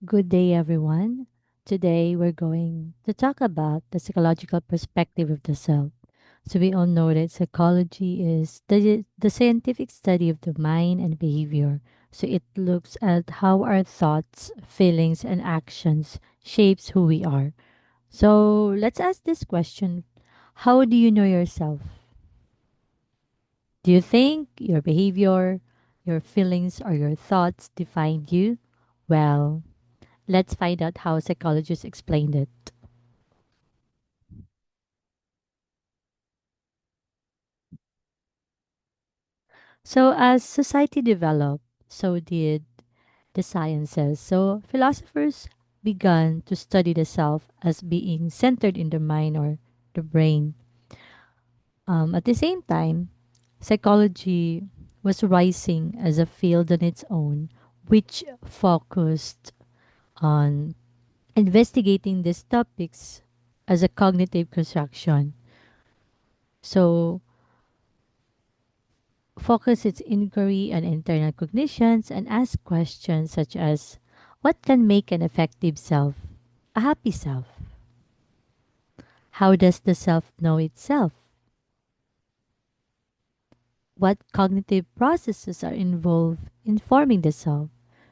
Good day, everyone. Today, we're going to talk about the psychological perspective of the self. So, we all know that psychology is the scientific study of the mind and behavior. So, it looks at how our thoughts, feelings, and actions shapes who we are. So, let's ask this question. How do you know yourself? Do you think your behavior, your feelings, or your thoughts define you? Well, let's find out how psychologists explained it. So, as society developed, so did the sciences. So, philosophers began to study the self as being centered in the mind or the brain. At the same time, psychology was rising as a field on its own, which focused on investigating these topics as a cognitive construction. So, focus its inquiry on internal cognitions and ask questions such as what can make an effective self a happy self? How does the self know itself? What cognitive processes are involved in forming the self?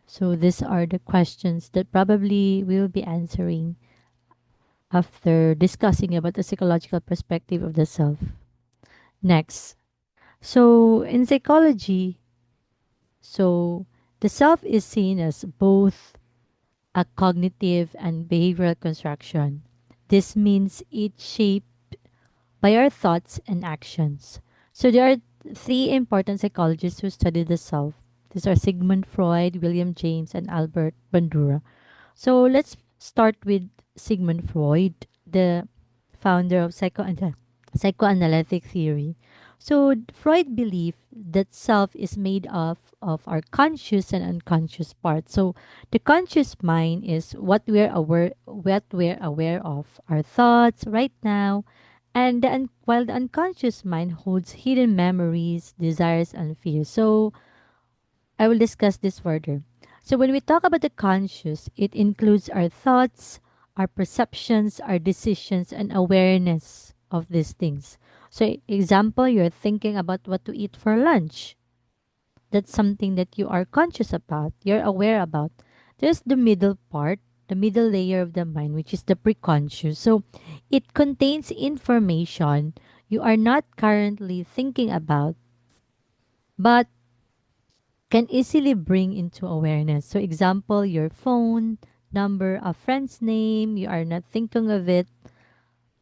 So these are the questions that probably we will be answering after discussing about the psychological perspective of the self. Next. So in psychology, so the self is seen as both a cognitive and behavioral construction. This means it's shaped by our thoughts and actions. So there are three important psychologists who study the self. These are Sigmund Freud, William James, and Albert Bandura. So let's start with Sigmund Freud, the founder of psychoanalytic theory. So Freud believed that self is made of our conscious and unconscious parts. So the conscious mind is what we're aware of, our thoughts right now, and while the unconscious mind holds hidden memories, desires, and fears. So I will discuss this further. So, when we talk about the conscious, it includes our thoughts, our perceptions, our decisions, and awareness of these things. So, example, you're thinking about what to eat for lunch. That's something that you are conscious about, you're aware about. There's the middle part, the middle layer of the mind, which is the preconscious. So, it contains information you are not currently thinking about, but can easily bring into awareness. So, example, your phone number, a friend's name, you are not thinking of it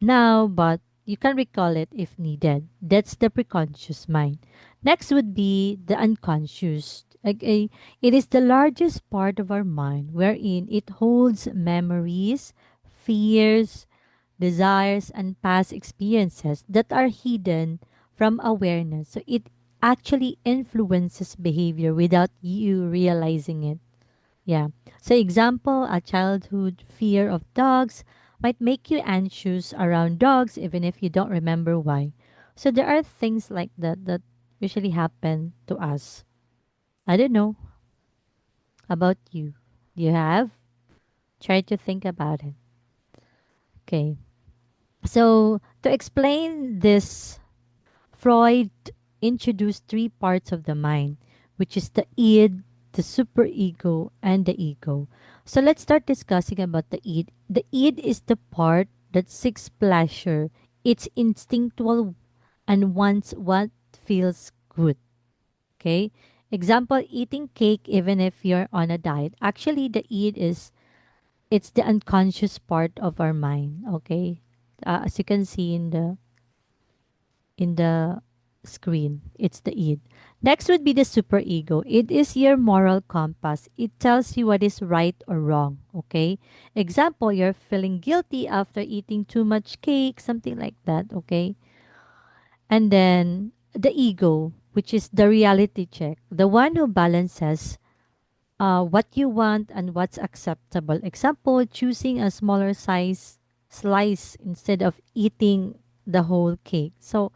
now, but you can recall it if needed. That's the preconscious mind. Next would be the unconscious. Okay, it is the largest part of our mind wherein it holds memories, fears, desires, and past experiences that are hidden from awareness. So it actually influences behavior without you realizing it. Yeah. So, example, a childhood fear of dogs might make you anxious around dogs even if you don't remember why. So, there are things like that that usually happen to us. I don't know about you. Do you have? Try to think about it. Okay. So, to explain this, Freud introduced three parts of the mind, which is the id, the superego, and the ego. So let's start discussing about the id. The id is the part that seeks pleasure. It's instinctual and wants what feels good. Okay? Example, eating cake even if you're on a diet. Actually, the id is it's the unconscious part of our mind. Okay? As you can see in the screen. It's the id. Next would be the superego. It is your moral compass. It tells you what is right or wrong. Okay. Example, you're feeling guilty after eating too much cake, something like that. Okay. And then the ego, which is the reality check, the one who balances what you want and what's acceptable. Example, choosing a smaller size slice instead of eating the whole cake. So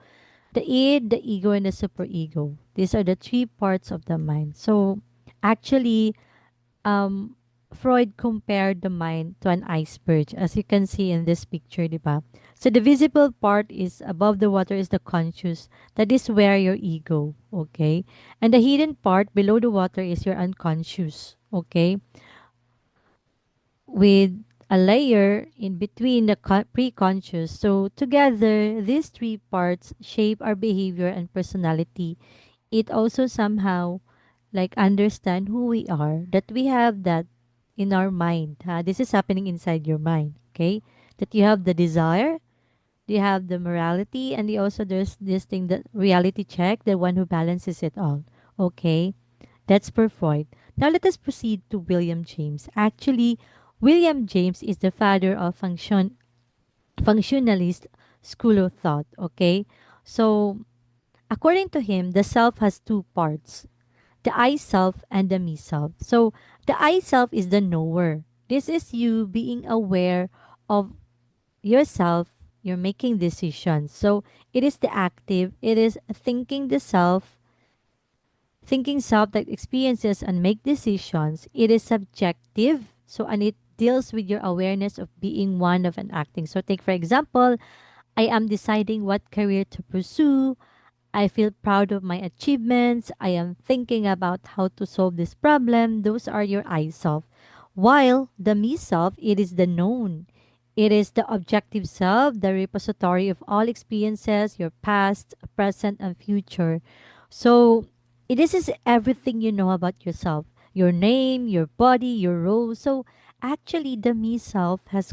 the id, the ego, and the superego. These are the three parts of the mind. So actually, um, Freud compared the mind to an iceberg, as you can see in this picture, di ba? So the visible part is above the water is the conscious. That is where your ego, okay? And the hidden part below the water is your unconscious, okay? With a layer in between the pre-conscious. So together, these three parts shape our behavior and personality. It also somehow like understand who we are, that we have that in our mind. This is happening inside your mind, okay? That you have the desire, you have the morality, and you also there's this thing that reality check, the one who balances it all. Okay, that's per Freud. Now let us proceed to William James. Actually, William James is the father of functionalist school of thought. Okay, so according to him, the self has two parts: the I self and the me self. So the I self is the knower. This is you being aware of yourself. You're making decisions. So it is the active. It is thinking self that experiences and make decisions. It is subjective. So and it deals with your awareness of being one of and acting. So take for example, I am deciding what career to pursue. I feel proud of my achievements. I am thinking about how to solve this problem. Those are your I self. While the me self, it is the known. It is the objective self, the repository of all experiences, your past, present, and future. So, this is everything you know about yourself, your name, your body, your role. So, actually, the me self has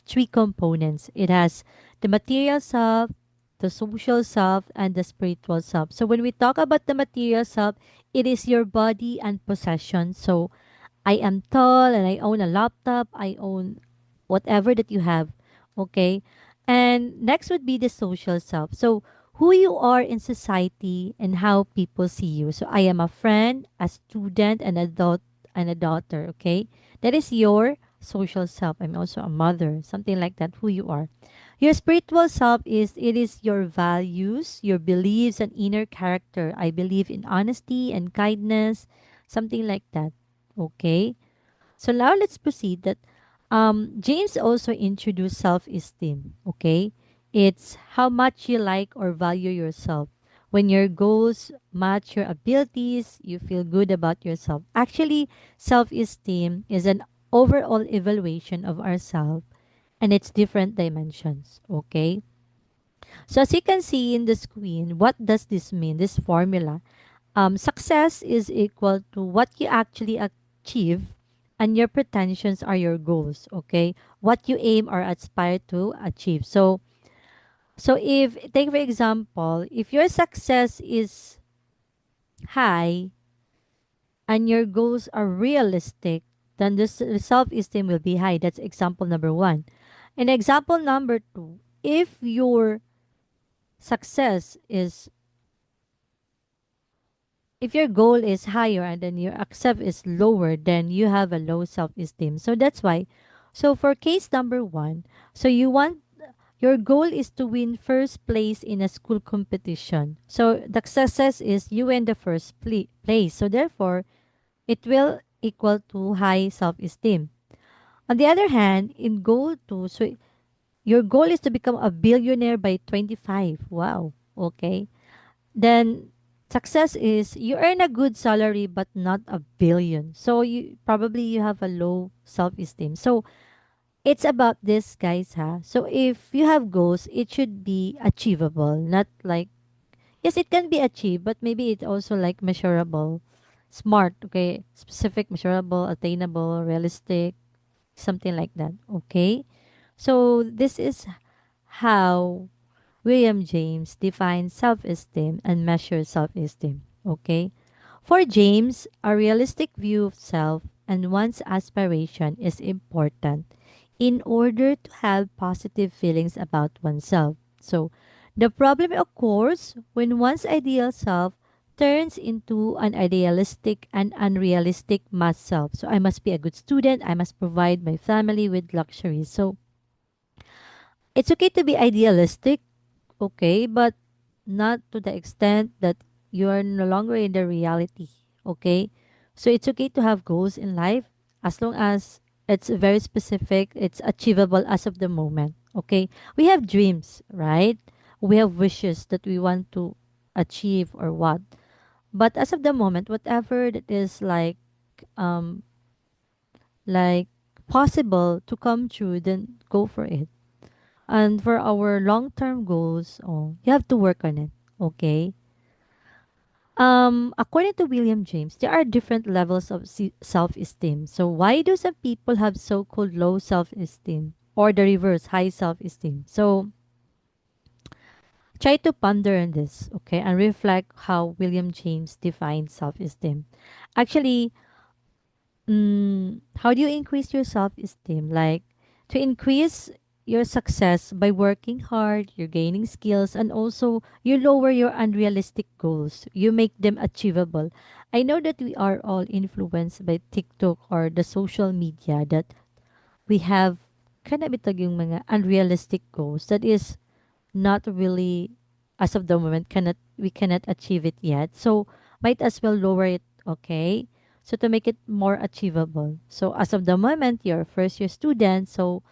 three components. It has the material self, the social self, and the spiritual self. So when we talk about the material self, it is your body and possession. So I am tall and I own a laptop, I own whatever that you have. Okay. And next would be the social self. So who you are in society and how people see you. So I am a friend, a student, an adult, and a daughter. Okay. That is your social self. I'm also a mother, something like that, who you are. Your spiritual self is it is your values, your beliefs and inner character. I believe in honesty and kindness, something like that. Okay? So now let's proceed that James also introduced self-esteem, okay? It's how much you like or value yourself. When your goals match your abilities, you feel good about yourself. Actually, self-esteem is an overall evaluation of ourselves and its different dimensions. Okay. So as you can see in the screen, what does this mean? This formula. Success is equal to what you actually achieve and your pretensions are your goals. Okay. What you aim or aspire to achieve. So if take for example, if your success is high and your goals are realistic, then the self-esteem will be high. That's example number one. And example number two, if your success is if your goal is higher and then your accept is lower, then you have a low self-esteem. So that's why. So for case number one, so your goal is to win first place in a school competition. So the success is you win the first place. So therefore, it will equal to high self-esteem. On the other hand, in goal two, so your goal is to become a billionaire by 25. Wow. Okay. Then success is you earn a good salary but not a billion. So you have a low self-esteem. So it's about this guys, so if you have goals it should be achievable, not like yes it can be achieved but maybe it's also like measurable, smart, okay, specific, measurable, attainable, realistic, something like that. Okay, so this is how William James defines self esteem and measures self esteem. Okay? For James, a realistic view of self and one's aspiration is important in order to have positive feelings about oneself. So, the problem occurs when one's ideal self turns into an idealistic and unrealistic mass self. So, I must be a good student, I must provide my family with luxuries. So, it's okay to be idealistic, okay, but not to the extent that you are no longer in the reality, okay? So it's okay to have goals in life. as long as it's very specific, it's achievable as of the moment. Okay, we have dreams, right? We have wishes that we want to achieve or what, but as of the moment, whatever that is um like possible to come true, then go for it. And for our long-term goals, oh, you have to work on it. Okay. According to William James, there are different levels of self-esteem. So why do some people have so-called low self-esteem or the reverse, high self-esteem? So try to ponder on this, okay, and reflect how William James defines self-esteem. Actually, how do you increase your self-esteem? Like to increase your success by working hard, you're gaining skills, and also you lower your unrealistic goals. You make them achievable. I know that we are all influenced by TikTok or the social media that we have kind of itag yung mga unrealistic goals that is not really as of the moment cannot achieve it yet. So might as well lower it, okay? So to make it more achievable. So as of the moment you're a first year student, so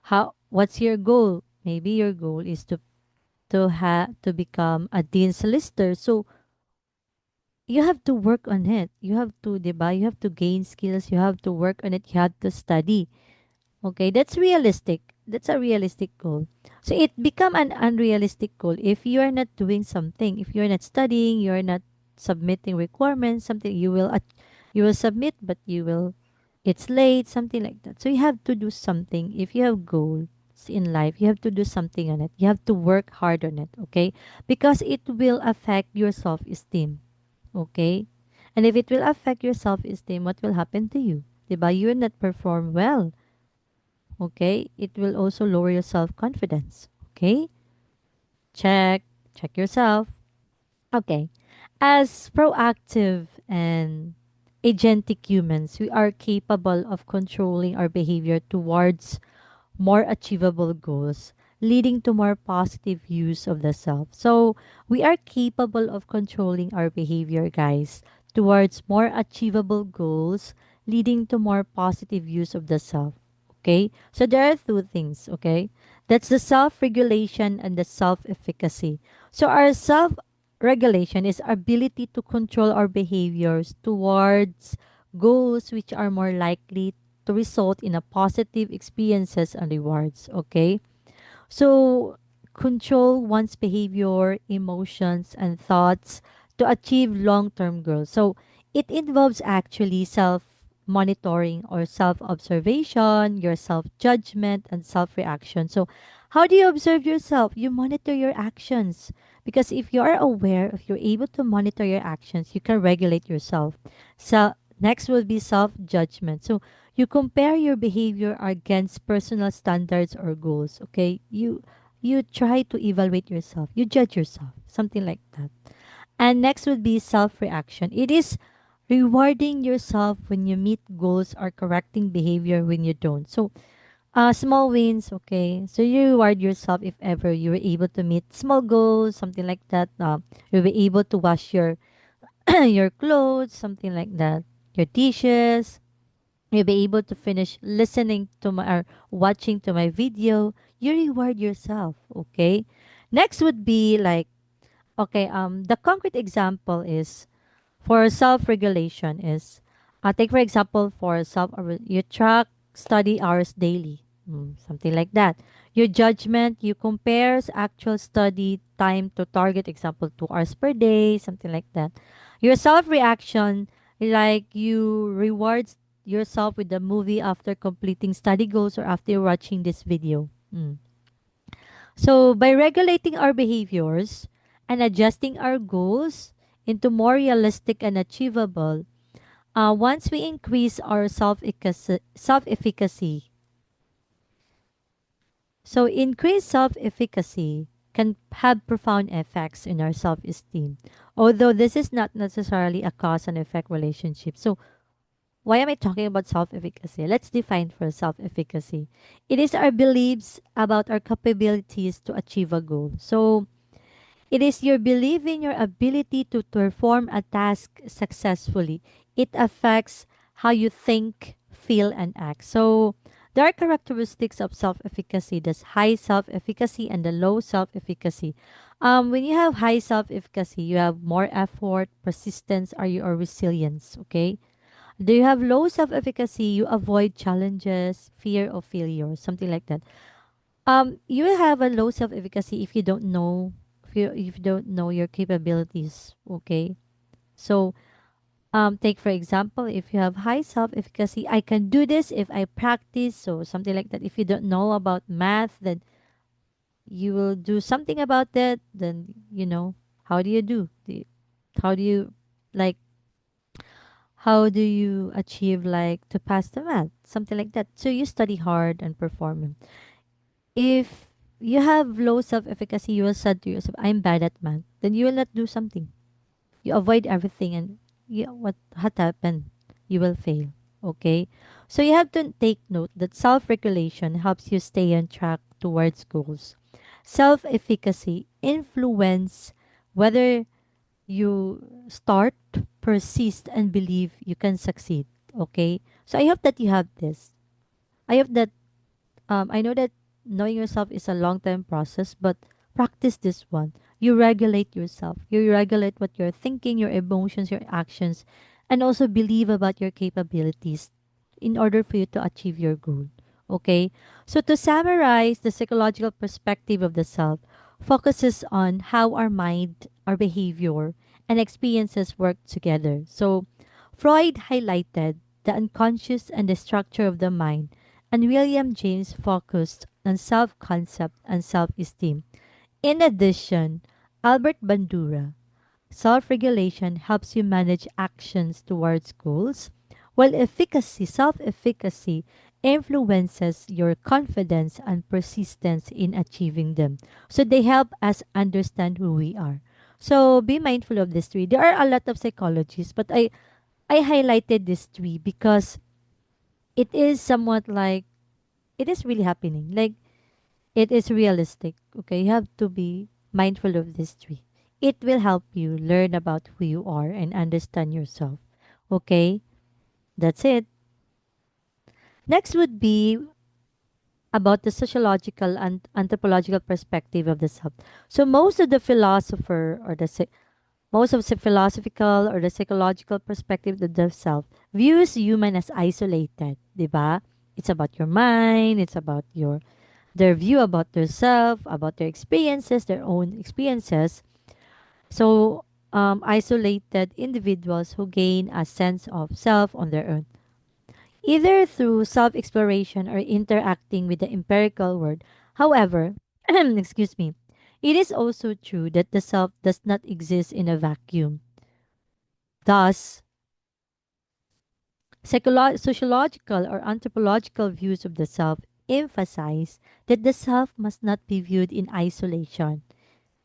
how what's your goal? Maybe your goal is to become a dean's lister. So you have to work on it. You have to, diba? You have to gain skills. You have to work on it. You have to study. Okay, that's realistic. That's a realistic goal. So it become an unrealistic goal if you are not doing something. If you're not studying, you're not submitting requirements, something you will submit, but you will it's late, something like that. So you have to do something. If you have goals in life, you have to do something on it. You have to work hard on it. Okay, because it will affect your self esteem. Okay, and if it will affect your self esteem, what will happen to you? Diba? You will not perform well. Okay, it will also lower your self confidence. Okay, check, check yourself. Okay, as proactive and agentic humans, we are capable of controlling our behavior towards more achievable goals, leading to more positive use of the self. So, we are capable of controlling our behavior, guys, towards more achievable goals, leading to more positive use of the self. Okay? So, there are two things, okay? That's the self regulation and the self efficacy. So, our self regulation is our ability to control our behaviors towards goals which are more likely to result in a positive experiences and rewards. Okay, so control one's behavior, emotions, and thoughts to achieve long-term goals. So it involves actually self-monitoring or self-observation, your self-judgment, and self-reaction. So how do you observe yourself? You monitor your actions, because if you are aware, if you're able to monitor your actions, you can regulate yourself. So next will be self-judgment. So you compare your behavior against personal standards or goals. Okay, you try to evaluate yourself, you judge yourself, something like that. And next would be self-reaction. It is rewarding yourself when you meet goals or correcting behavior when you don't. So small wins, okay, so you reward yourself if ever you were able to meet small goals, something like that. You'll be able to wash your your clothes, something like that, your dishes. You'll be able to finish listening to my or watching to my video. You reward yourself, okay? Next would be like, okay, the concrete example is for self-regulation is, take for example for you track study hours daily, something like that. Your judgment, you compares actual study time to target, example 2 hours per day, something like that. Your self-reaction, like you rewards yourself with the movie after completing study goals or after watching this video. So, by regulating our behaviors and adjusting our goals into more realistic and achievable, once we increase our self efficacy, so increased self efficacy can have profound effects in our self esteem. Although this is not necessarily a cause and effect relationship. So, why am I talking about self efficacy? Let's define for self efficacy. It is our beliefs about our capabilities to achieve a goal. So, it is your belief in your ability to perform a task successfully. It affects how you think, feel, and act. So there are characteristics of self-efficacy. There's high self-efficacy and the low self-efficacy. When you have high self-efficacy, you have more effort, persistence, or resilience. Okay. Do you have low self-efficacy? You avoid challenges, fear of failure, something like that. You will have a low self-efficacy if you don't know, if you don't know your capabilities. Okay. So take for example, if you have high self-efficacy, I can do this if I practice. So something like that. If you don't know about math, then you will do something about that. Then how do you do? How do you like? How do you achieve like to pass the math? Something like that. So you study hard and perform. If you have low self-efficacy, you will say to yourself, "I'm bad at math." Then you will not do something. You avoid everything, and what had happened? You will fail. Okay, so you have to take note that self-regulation helps you stay on track towards goals. Self-efficacy influence whether you start, persist, and believe you can succeed. Okay, so I hope that you have this. I hope that I know that knowing yourself is a long term process, but practice this one. You regulate yourself. You regulate what you're thinking, your emotions, your actions, and also believe about your capabilities in order for you to achieve your goal. Okay? So, to summarize, the psychological perspective of the self focuses on how our mind, our behavior, and experiences work together. So, Freud highlighted the unconscious and the structure of the mind, and William James focused on self concept and self esteem. In addition, Albert Bandura, self regulation helps you manage actions towards goals, while self efficacy, influences your confidence and persistence in achieving them. So they help us understand who we are. So be mindful of these three. There are a lot of psychologists, but I highlighted these three because it is somewhat like it is really happening. Like it is realistic. Okay, you have to be mindful of this three. It will help you learn about who you are and understand yourself. Okay, that's it. Next would be about the sociological and anthropological perspective of the self. So most of the philosopher or most of the philosophical or the psychological perspective of the self views human as isolated, 'di ba? It's about your mind, it's about their view about themselves, about their experiences, their own experiences. So, isolated individuals who gain a sense of self on their own, either through self exploration or interacting with the empirical world. However, excuse me, it is also true that the self does not exist in a vacuum. Thus, sociological or anthropological views of the self emphasize that the self must not be viewed in isolation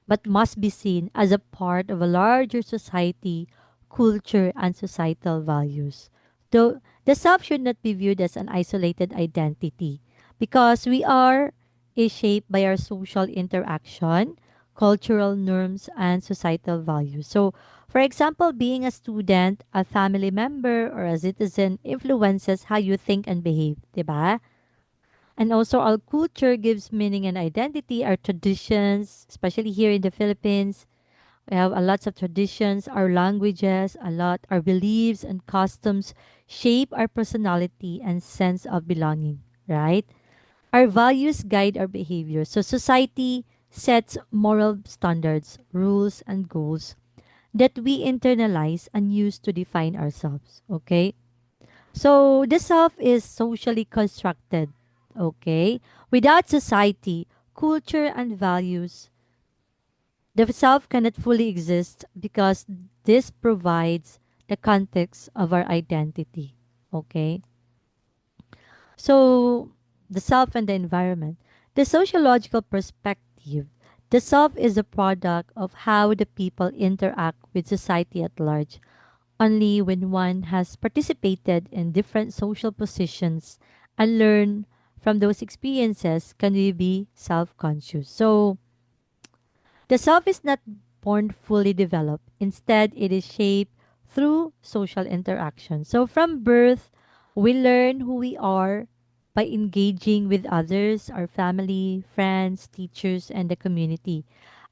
but must be seen as a part of a larger society, culture, and societal values. Though the self should not be viewed as an isolated identity because we are is shaped by our social interaction, cultural norms, and societal values. So, for example, being a student, a family member, or a citizen influences how you think and behave, diba? And also, our culture gives meaning and identity. Our traditions, especially here in the Philippines, we have a lots of traditions, our languages, a lot, our beliefs and customs shape our personality and sense of belonging, right? Our values guide our behavior. So, society sets moral standards, rules, and goals that we internalize and use to define ourselves, okay? So the self is socially constructed. Okay? Without society, culture, and values, the self cannot fully exist because this provides the context of our identity. Okay? So the self and the environment. The sociological perspective. The self is a product of how the people interact with society at large. Only when one has participated in different social positions and learned from those experiences can we be self conscious. So, the self is not born fully developed. Instead, it is shaped through social interaction. So from birth, we learn who we are by engaging with others, our family, friends, teachers, and the community.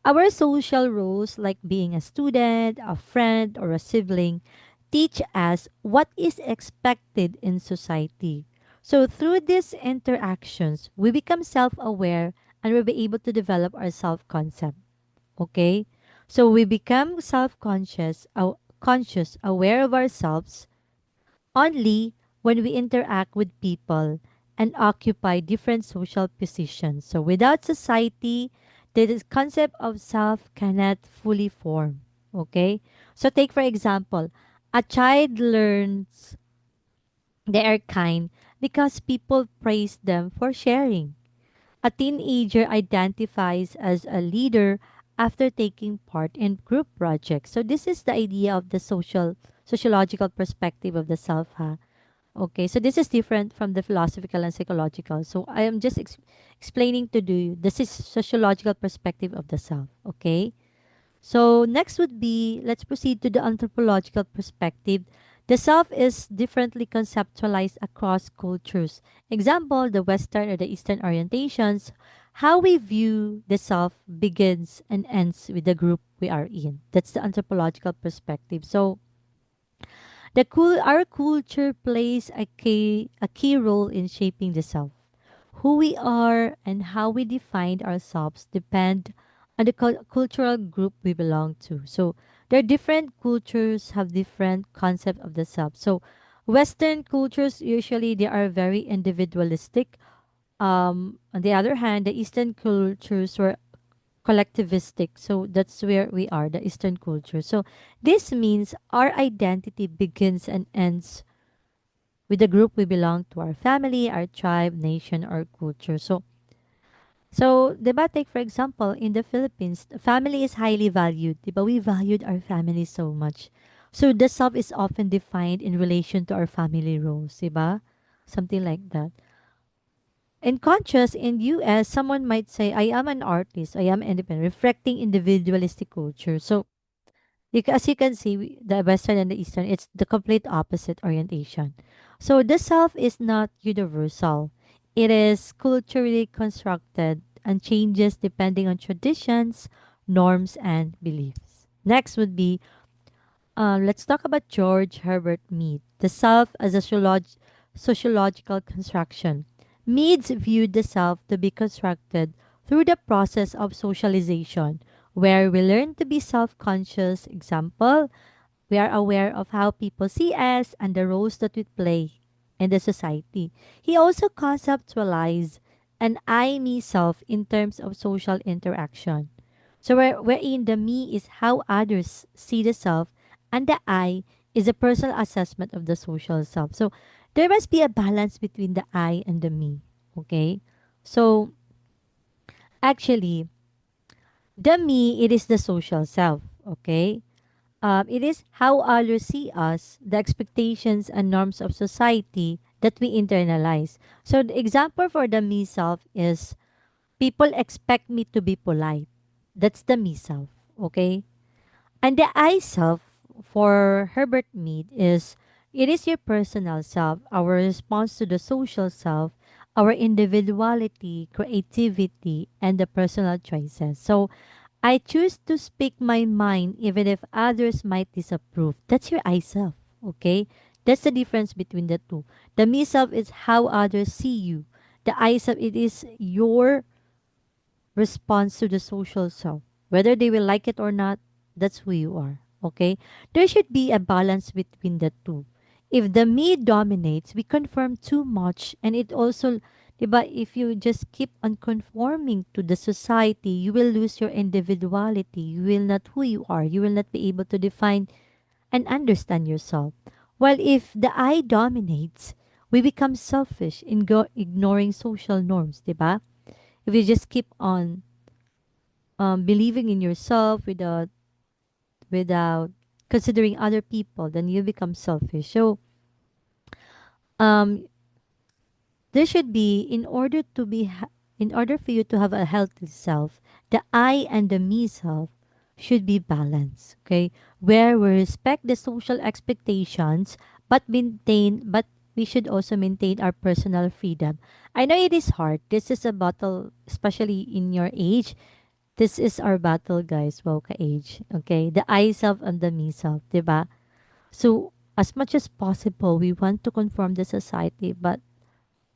Our social roles, like being a student, a friend, or a sibling, teach us what is expected in society. So, through these interactions, we become self aware and we'll be able to develop our self concept. Okay? So, we become self conscious, aware of ourselves only when we interact with people and occupy different social positions. So without society, the concept of self cannot fully form. Okay? So take for example, a child learns they are kind because people praise them for sharing. A teenager identifies as a leader after taking part in group projects. So this is the idea of the sociological perspective of the self. Okay, so this is different from the philosophical and psychological. So I am just explaining to you this is sociological perspective of the self. Okay, so next would be let's proceed to the anthropological perspective. The self is differently conceptualized across cultures. Example, the Western or the Eastern orientations. How we view the self begins and ends with the group we are in. That's the anthropological perspective. So our culture plays a key role in shaping the self. Who we are and how we define ourselves depend on the cultural group we belong to. So there are different cultures have different concept of the self. So Western cultures usually they are very individualistic. On the other hand, the Eastern cultures were collectivistic. So that's where we are, the Eastern culture. So this means our identity begins and ends with the group we belong to, our family, our tribe, nation, or culture. So, diba, take for example, in the Philippines, the family is highly valued. Diba, we valued our family so much. So, the self is often defined in relation to our family roles, diba? Something like that. In contrast, in US, someone might say, I am an artist, I am independent, reflecting individualistic culture. So, as you can see, the Western and the Eastern, it's the complete opposite orientation. So the self is not universal. It is culturally constructed and changes depending on traditions, norms, and beliefs. Next would be let's talk about George Herbert Mead, the self as a sociological construction. Meads viewed the self to be constructed through the process of socialization, where we learn to be self conscious. Example, we are aware of how people see us and the roles that we play in the society. He also conceptualized an I me self in terms of social interaction. So wherein the me is how others see the self and the I is a personal assessment of the social self. So there must be a balance between the I and the me. Okay? So actually, the me, it is the social self. Okay? It is how others see us, the expectations and norms of society that we internalize. So the example for the me self is people expect me to be polite. That's the me self. Okay? And the I self for Herbert Mead is it is your personal self, our response to the social self, our individuality, creativity, and the personal choices. So I choose to speak my mind even if others might disapprove. That's your I self. Okay? That's the difference between the two. The me self is how others see you. The I self, it is your response to the social self. Whether they will like it or not, that's who you are. Okay? There should be a balance between the two. If the me dominates, we conform too much and it also diba, if you just keep on conforming to the society, you will lose your individuality. You will not who you are. You will not be able to define and understand yourself. While if the I dominates, we become selfish in ignoring social norms, diba? If you just keep on believing in yourself without considering other people, then you become selfish. So um, there should be in order for you to have a healthy self, the I and the me self. should be balanced, okay? Where we respect the social expectations but we should also maintain our personal freedom. I know it is hard. This is a battle, especially in your age. This is our battle, guys, woka age. Okay? The I self and the me self, diba? So as much as possible, we want to conform the society, but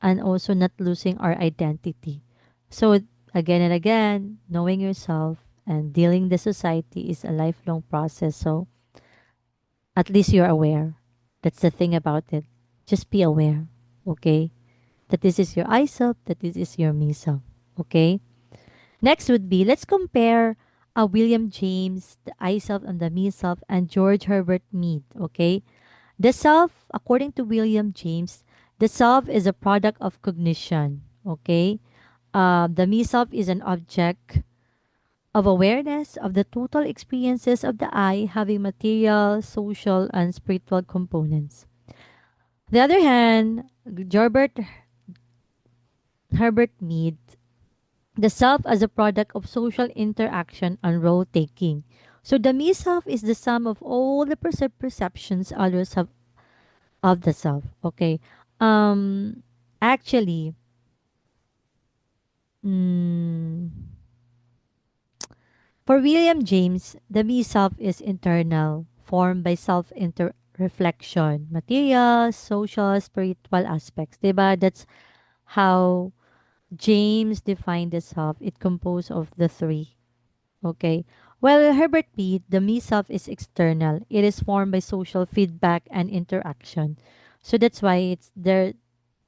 and also not losing our identity. So again and again, knowing yourself and dealing the society is a lifelong process. So at least you're aware. That's the thing about it. Just be aware, okay? That this is your I self, that this is your me self, okay? Next would be let's compare William James, the I self and the me self, and George Herbert Mead, okay? The self, according to William James, the self is a product of cognition, okay? The me self is an object of awareness of the total experiences of the I, having material, social, and spiritual components. The other hand, Gerbert Herbert Mead, the self as a product of social interaction and role taking. So the me self is the sum of all the perceptions others have of the self. Okay. Um actually, mm, for William James, the me self is internal, formed by self inter reflection, material, social, spiritual aspects. Diba? That's how James defined the self. It composed of the three. Okay. Well, Herbert Mead, the me self is external. It is formed by social feedback and interaction. So that's why it's there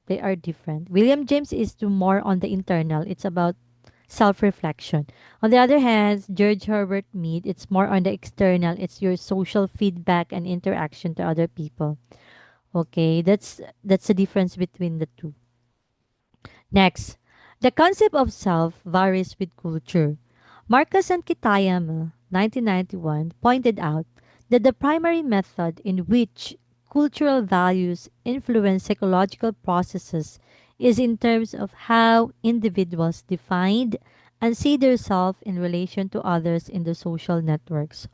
they are different. William James is to more on the internal. It's about self-reflection. On the other hand, George Herbert Mead, it's more on the external. It's your social feedback and interaction to other people. Okay, that's the difference between the two. Next, the concept of self varies with culture. Marcus and Kitayama, 1991, pointed out that the primary method in which cultural values influence psychological processes is in terms of how individuals define and see themselves in relation to others in the social networks.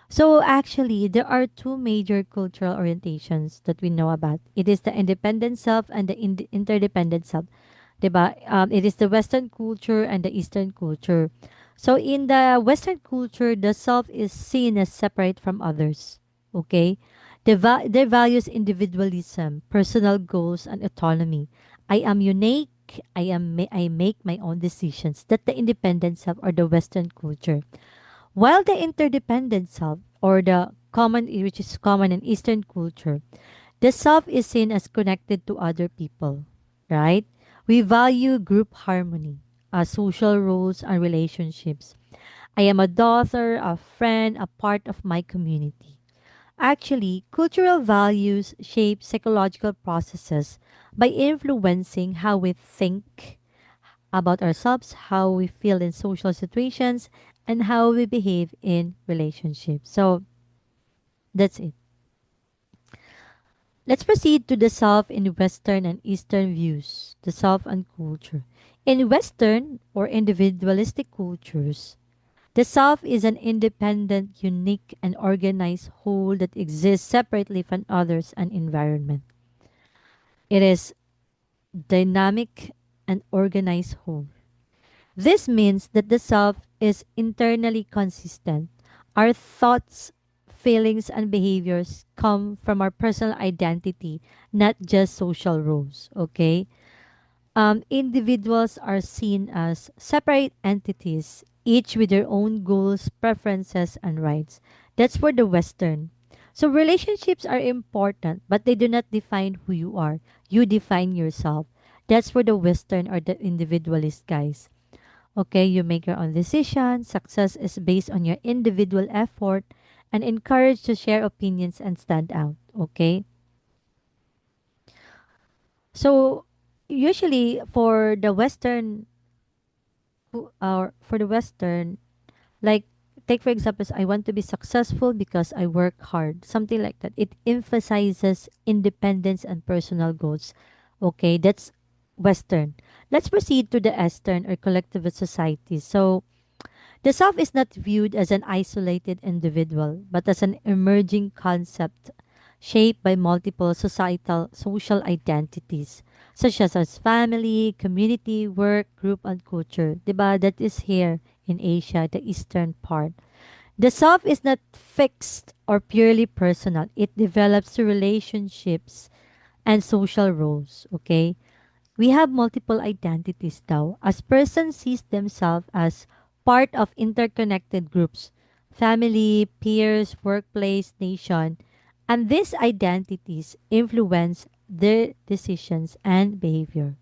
So actually, there are two major cultural orientations that we know about. It is the independent self and the interdependent self. 'Di ba? It is the Western culture and the Eastern culture. So in the Western culture, the self is seen as separate from others. Okay? Their values individualism, personal goals, and autonomy. I am unique. I make my own decisions. That the independent self or the Western culture. While the interdependent self or the common which is common in Eastern culture, the self is seen as connected to other people, right? We value group harmony, social roles, and relationships. I am a daughter, a friend, a part of my community. Actually, cultural values shape psychological processes by influencing how we think about ourselves, how we feel in social situations, and how we behave in relationships. So that's it. Let's proceed to the self in Western and Eastern views, the self and culture. In Western or individualistic cultures, the self is an independent, unique, and organized whole that exists separately from others and environment. It is dynamic and organized whole. This means that the self is internally consistent. Our thoughts, feelings, and behaviors come from our personal identity, not just social roles. Okay? Individuals are seen as separate entities, each with their own goals, preferences, and rights. That's for the Western. So relationships are important, but they do not define who you are. You define yourself. That's for the Western or the individualist guys. Okay, you make your own decision. Success is based on your individual effort and encouraged to share opinions and stand out. Okay, so usually for the Western, like take for example, I want to be successful because I work hard, something like that. It emphasizes independence and personal goals. Okay, that's Western. Let's proceed to the Eastern or collectivist society. So The self is not viewed as an isolated individual, but as an emerging concept shaped by multiple societal social identities, such as family, community, work, group, and culture. Diba? That is here in Asia, the eastern part. The self is not fixed or purely personal. It develops through relationships and social roles. Okay? We have multiple identities now. As person sees themselves as part of interconnected groups, family, peers, workplace, nation, and these identities influence their decisions and behavior.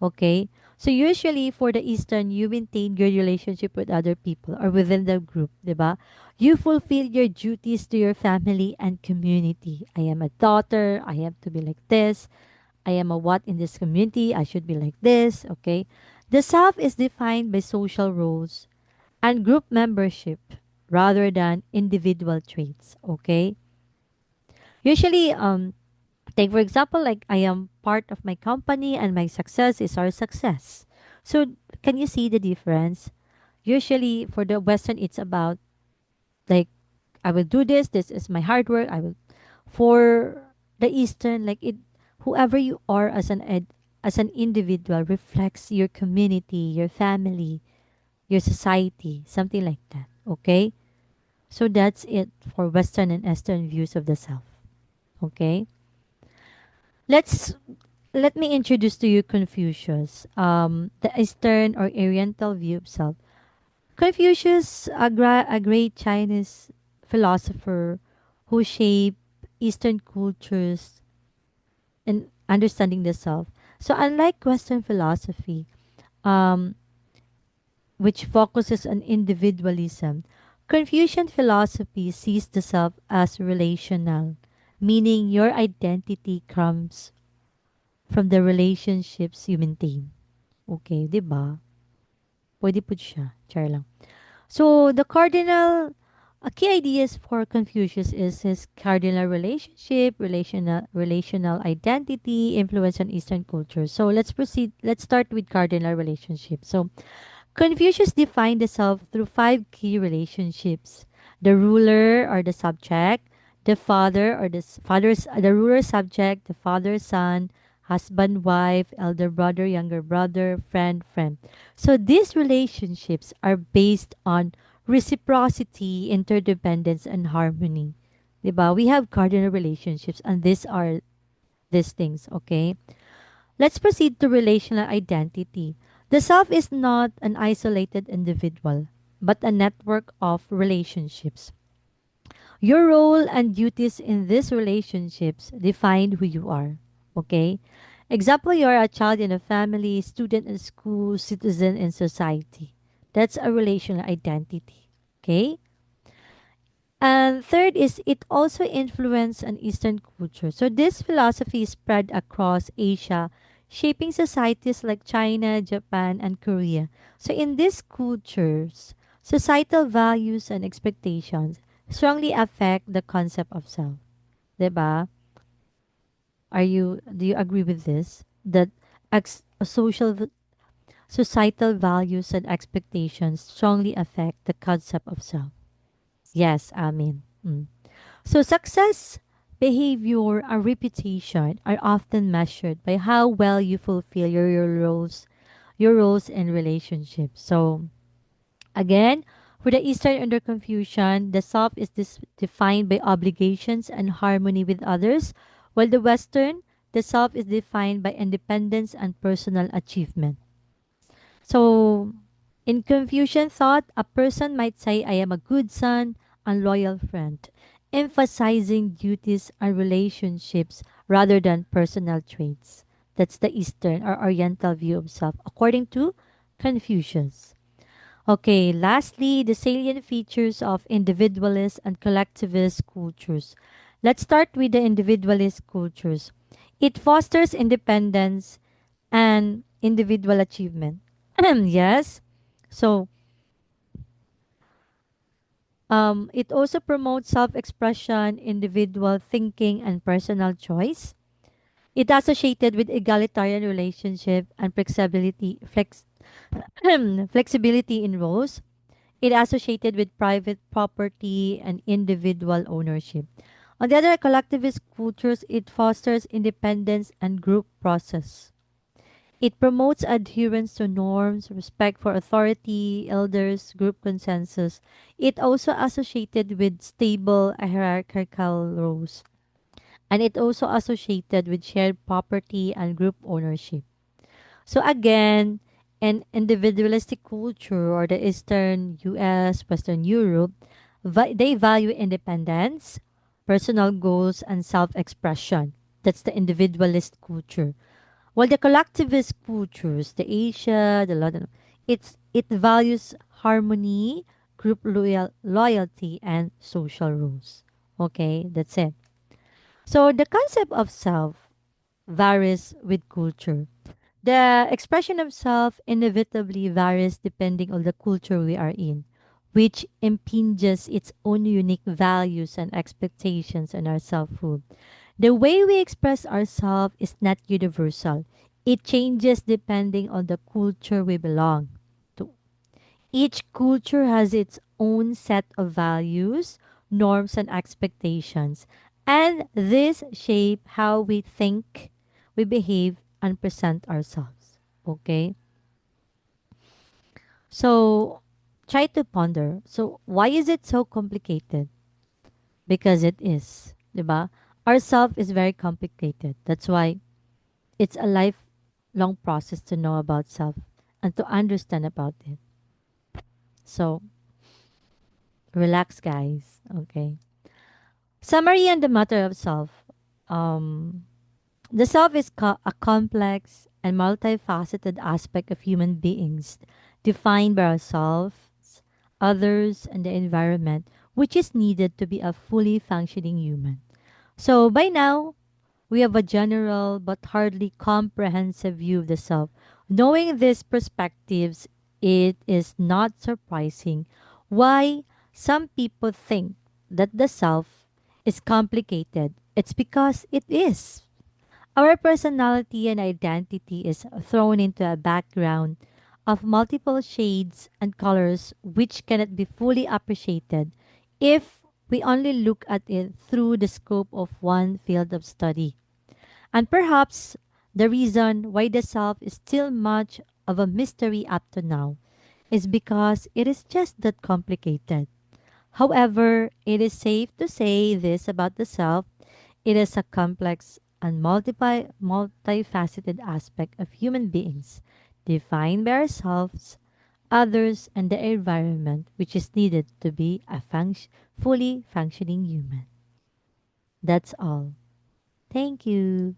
Okay? So usually for the Eastern, you maintain your relationship with other people or within the group, diba? You fulfill your duties to your family and community. I am a daughter, I have to be like this. I am a what in this community, I should be like this, okay? The self is defined by social roles and group membership rather than individual traits, okay? Usually, take for example, like I am part of my company and my success is our success. So, can you see the difference? Usually, for the Western, it's about like I will do this. This is my hard work. I will. For the Eastern, like it, whoever you are as an individual reflects your community, your family, your society, something like that. Okay, so that's it for Western and Eastern views of the self. Okay, let's let me introduce to you Confucius, the Eastern or Oriental view of self. Confucius, a great Chinese philosopher who shaped Eastern cultures and understanding the self. So, unlike Western philosophy, um, which focuses on individualism, Confucian philosophy sees the self as relational, meaning your identity comes from the relationships you maintain. Okay, di ba? Pwede po siya. Char lang. So the cardinal key ideas for Confucius is his cardinal relationship, relational identity, influence on Eastern culture. So let's proceed. Let's start with cardinal relationship. So Confucius defined the self through five key relationships: the ruler or the subject, the father or the ruler subject, the father son, husband wife, elder brother, younger brother, friend. So these relationships are based on reciprocity, interdependence, and harmony. 'Di ba? We have cardinal relationships and these are these things, okay? Let's proceed to relational identity. The self is not an isolated individual, but a network of relationships. Your role and duties in these relationships define who you are. Okay? Example, you are a child in a family, student in school, citizen in society. That's a relational identity. Okay? And third is it also influenced an Eastern culture. So this philosophy spread across Asia, shaping societies like China, Japan, and Korea. So in these cultures, societal values and expectations strongly affect the concept of self. 'Di ba? Do you agree with this? That societal values and expectations strongly affect the concept of self. Yes, I mean. So success, behavior, and reputation are often measured by how well you fulfill your roles in relationships. So again, for the Eastern under Confucian, the self is defined by obligations and harmony with others, while the Western, the self is defined by independence and personal achievement. So, in Confucian thought, a person might say, I am a good son and loyal friend, emphasizing duties and relationships rather than personal traits. That's the Eastern or Oriental view of self, according to Confucius. Okay, lastly, the salient features of individualist and collectivist cultures. Let's start with the individualist cultures. It fosters independence and individual achievement. Yes. So, it also promotes self-expression, individual thinking, and personal choice. It associated with egalitarian relationship and flexibility in roles. It associated with private property and individual ownership. On the other, collectivist cultures, it fosters independence and group process. It promotes adherence to norms, respect for authority, elders, group consensus. It also associated with stable hierarchical roles. And it also associated with shared property and group ownership. So again, an individualistic culture or the Eastern US, Western Europe, they value independence, personal goals, and self-expression. That's the individualist culture. While the collectivist cultures, the Asia, the London, it values harmony, group loyalty, and social rules. Okay, that's it. So the concept of self varies with culture. The expression of self inevitably varies depending on the culture we are in, which impinges its own unique values and expectations on our selfhood. The way we express ourselves is not universal. It changes depending on the culture we belong to. Each culture has its own set of values, norms, and expectations, and this shape how we think, we behave, and present ourselves. Okay? So, try to ponder. So, why is it so complicated? Because it is. Diba? Our self is very complicated. That's why it's a lifelong process to know about self and to understand about it. So, relax, guys. Okay. Summary on the matter of self. Um, the self is a complex and multifaceted aspect of human beings, defined by ourselves, others, and the environment, which is needed to be a fully functioning human. So, by now, we have a general but hardly comprehensive view of the self. Knowing these perspectives, it is not surprising why some people think that the self is complicated. It's because it is. Our personality and identity is thrown into a background of multiple shades and colors which cannot be fully appreciated if we only look at it through the scope of one field of study. And perhaps the reason why the self is still much of a mystery up to now is because it is just that complicated. However, it is safe to say this about the self. It is a complex and multifaceted aspect of human beings, defined by ourselves, others, and the environment which is needed to be a fully functioning human. That's all. Thank you.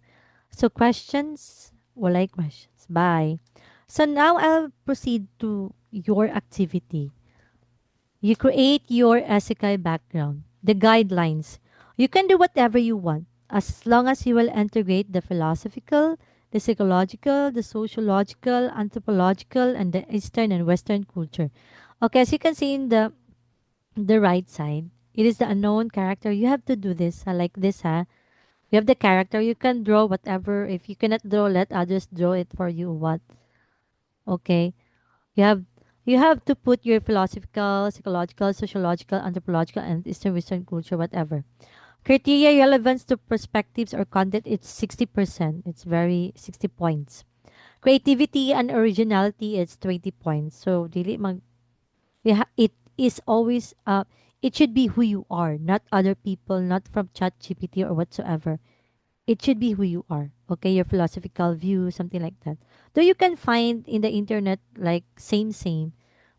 So questions? Walay questions. Bye. So now I'll proceed to your activity. You create your Isekai background, the guidelines. You can do whatever you want as long as you will integrate the philosophical, the psychological, the sociological, anthropological, and the Eastern and Western culture. Okay, as you can see in the right side, it is the unknown character. You have to do this like this, huh? You have the character. You can draw whatever. If you cannot draw, let others draw it for you. What? Okay. You have you have to put your philosophical, psychological, sociological, anthropological, and Eastern Western culture, whatever. Criteria relevance to perspectives or content, it's 60%. It's very 60 points. Creativity and originality, it's 20 points. So, dili mag, it is always, it should be who you are, not other people, not from chat GPT or whatsoever. It should be who you are. Okay, your philosophical view, something like that. Though you can find in the internet like same,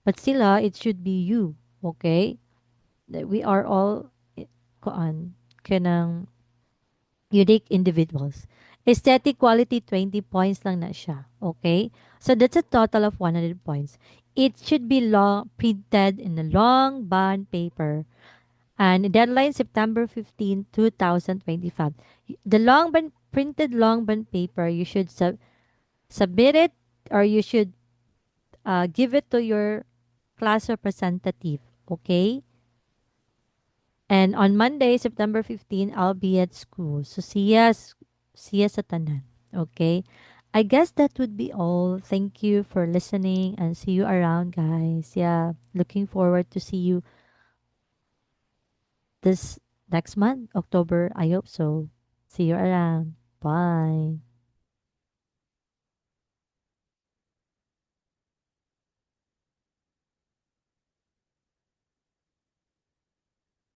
but still it should be you. Okay, that we are all kuan kanang unique individuals. Aesthetic quality 20 points lang na siya. Okay, so that's a total of 100 points. It should be long printed in a long bond paper and deadline September 15, 2025. The long band printed long band paper, you should submit it or you should give it to your class representative. Okay? And on Monday, September 15, I'll be at school. So see us sa tanan. Okay? I guess that would be all. Thank you for listening and see you around, guys. Yeah, looking forward to see you this next month, October. I hope so. See you around. Bye.